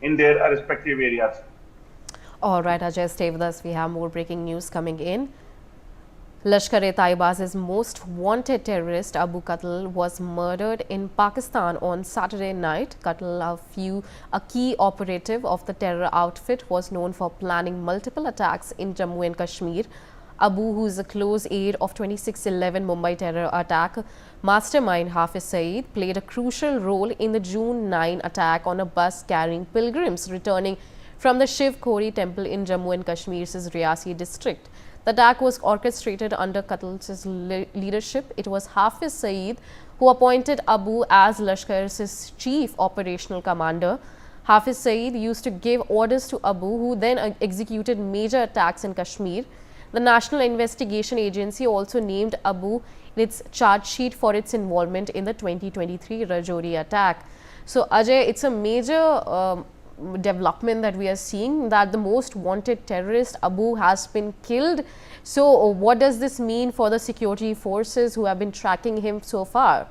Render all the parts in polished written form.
in their respective areas. All right, Ajay, stay with us. We have more breaking news coming in. Lashkar-e-Taiba's most wanted terrorist Abu Qatal was murdered in Pakistan on Saturday night. Qatal, a key operative of the terror outfit, was known for planning multiple attacks in Jammu and Kashmir. Abu, who is a close aide of 26/11 Mumbai terror attack mastermind Hafiz Saeed, played a crucial role in the June 9 attack on a bus carrying pilgrims returning from the Shiv Khori temple in Jammu and Kashmir's Reasi district. The attack was orchestrated under Qatal's leadership. It was Hafiz Saeed who appointed Abu as Lashkar's chief operational commander. Hafiz Saeed used to give orders to Abu, who then executed major attacks in Kashmir. The National Investigation Agency also named Abu in its charge sheet for its involvement in the 2023 Rajouri attack. So, Ajay, it's a major development that we are seeing, that the most wanted terrorist Abu has been killed. So what does this mean for the security forces who have been tracking him so far?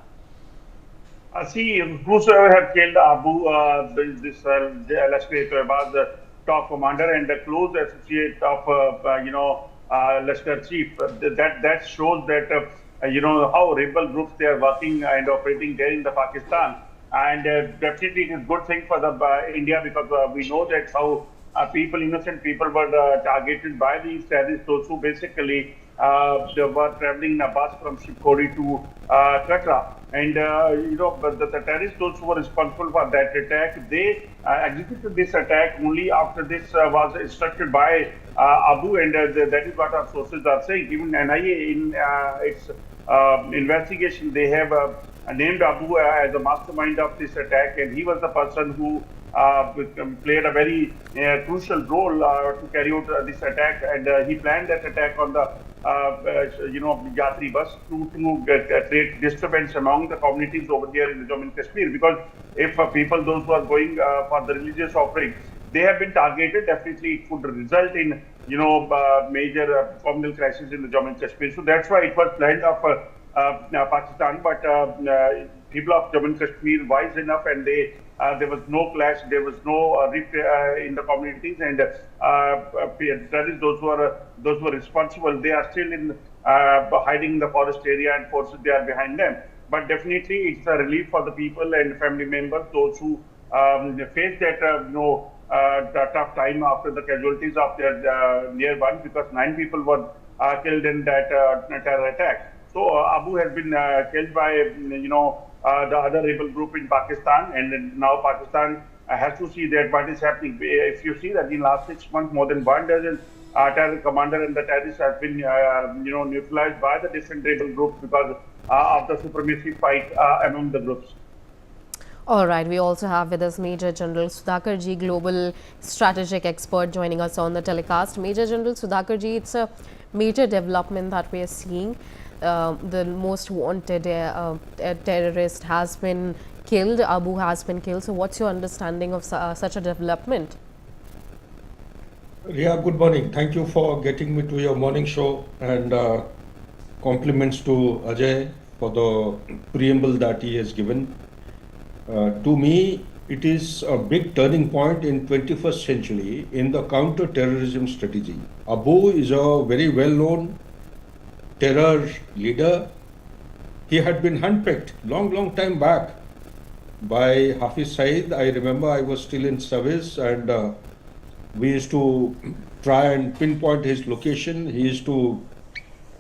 See, whosoever have killed Abu, this Lashkar-e-Taiba, the top commander and the close associate of Lashkar chief, that shows that how rebel groups they are working and operating there in the Pakistan. And definitely it is a good thing for the India, because we know that how innocent people were targeted by these terrorists, those who basically they were traveling in a bus from Shiv Khori to Katra. And the terrorists, those who were responsible for that attack, they executed this attack only after this was instructed by Abu, and that is what our sources are saying. Even NIA in its investigation, they have named Abu as a mastermind of this attack, and he was the person who played a very crucial role to carry out this attack, and he planned that attack on the Yatri bus to create disturbance among the communities over there in the Jammu and Kashmir, because if people, those who are going for the religious offering, they have been targeted, definitely it could result in major communal crisis in the Jammu and Kashmir. So that's why it was planned of Pakistan, but people of Jammu and Kashmir wise enough, and there was no clash, there was no rift in the communities, and terrorists, those who are responsible, they are still in hiding in the forest area, and forces they are behind them. But definitely it's a relief for the people and family members, those who face that tough time after the casualties of their near one, because 9 people were killed in that terror attack. So Abu has been killed by the other rebel group in Pakistan, and now Pakistan has to see that what is happening. If you see that in last 6 months, more than 1 dozen terror commander and the terrorists have been neutralized by the different rebel groups because of the supremacy fight among the groups. All right, we also have with us Major General Sudhakar Ji, global strategic expert, joining us on the telecast. Major General Sudhakar Ji, it's a major development that we are seeing. The most wanted terrorist has been killed, Abu has been killed. So what's your understanding of such a development? Yeah, good morning. Thank you for getting me to your morning show, and compliments to Ajay for the preamble that he has given. To me, it is a big turning point in 21st century in the counter-terrorism strategy. Abu is a very well-known terror leader. He had been handpicked long time back by Hafiz Saeed. I remember I was still in service, and we used to try and pinpoint his location. He used to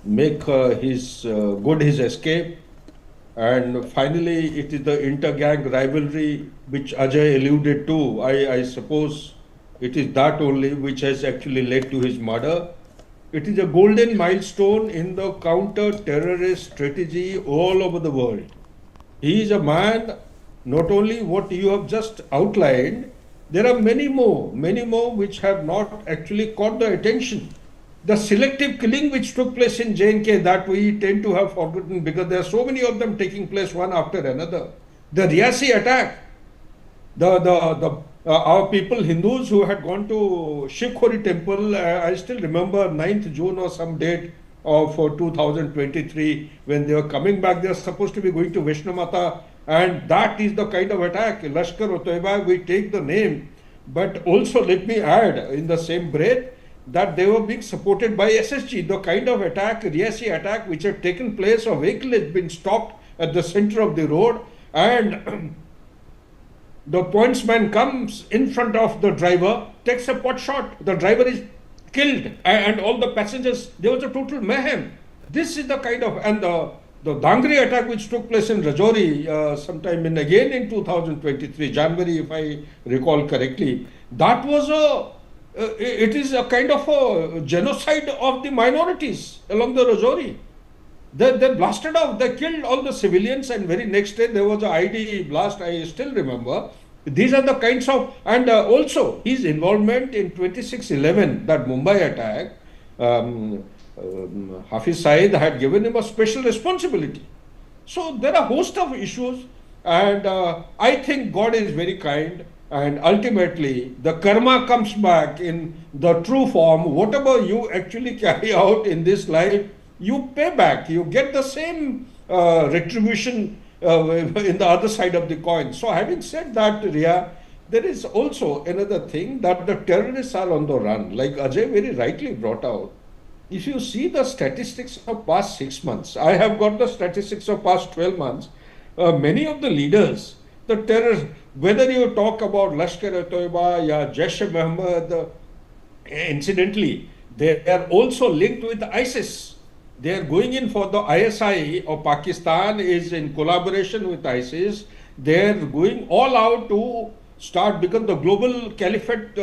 make his escape. And finally, it is the inter-gang rivalry which Ajay alluded to. I suppose it is that only which has actually led to his murder. It is a golden milestone in the counter-terrorist strategy all over the world. He is a man, not only what you have just outlined, there are many more which have not actually caught the attention. The selective killing which took place in J&K, that we tend to have forgotten because there are so many of them taking place one after another. The Reasi attack, our people, Hindus who had gone to Shiv Khori temple, I still remember 9th June or some date of 2023, when they were coming back, they were supposed to be going to Vaishno Mata, and that is the kind of attack. Lashkar-e-Taiba, we take the name But also, let me add in the same breath that they were being supported by SSG. The kind of attack, Reasi attack, which had taken place, a vehicle has been stopped at the center of the road, and the pointsman comes in front of the driver, takes a pot shot. The driver is killed, and all the passengers. There was a total mayhem. This is the kind of, and the Dangri attack which took place in Rajouri sometime again in 2023 January, if I recall correctly. That was it is a kind of a genocide of the minorities along the Rajouri. They blasted off, they killed all the civilians, and very next day there was an aide blast, I still remember. These are the kinds of, and also his involvement in 26/11, that Mumbai attack, Hafiz Saeed had given him a special responsibility. So there are a host of issues, and I think God is very kind, and ultimately the karma comes back in the true form. Whatever you actually carry out in this life, you pay back, you get the same retribution in the other side of the coin. So having said that, Ria, there is also another thing, that the terrorists are on the run, like Ajay very rightly brought out. If you see the statistics of past 6 months, I have got the statistics of past 12 months, many of the leaders, the terrorists, whether you talk about Lashkar-e-Taiba, ya Jaish-e-Mohammed, incidentally, they are also linked with ISIS. They are going in for the ISI of Pakistan is in collaboration with ISIS. They are going all out to start, because the global caliphate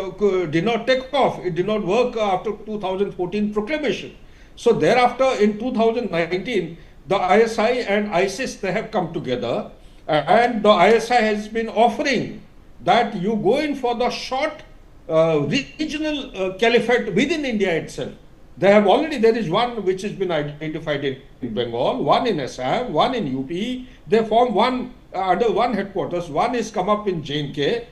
did not take off. It did not work after 2014 proclamation. So thereafter in 2019, the ISI and ISIS, they have come together, and the ISI has been offering that you go in for the short regional caliphate within India itself. They have already, there is one which has been identified in Bengal, one in Assam, one in UP. They form one under one headquarters. One is come up in J&K,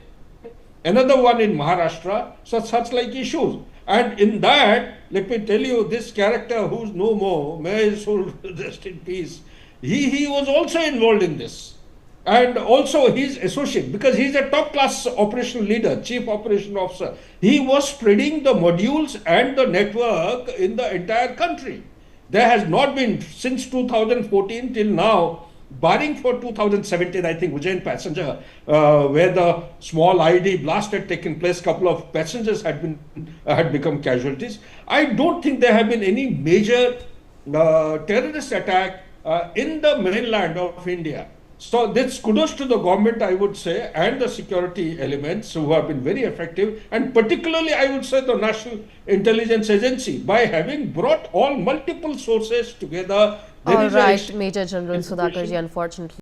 another one in Maharashtra, such like issues. And in that, let me tell you, this character who's no more, may his soul rest in peace, he was also involved in this. And also his associate, because he's a top class operational leader, chief operation officer. He was spreading the modules and the network in the entire country. There has not been, since 2014 till now, barring for 2017, I think, Ujjain passenger, where the small ID blast had taken place, couple of passengers had become casualties. I don't think there have been any major terrorist attack in the mainland of India. So this kudos to the government, I would say, and the security elements who have been very effective, and particularly I would say the National Intelligence Agency, by having brought all multiple sources together. All right, Major General Sudhakarji, unfortunately.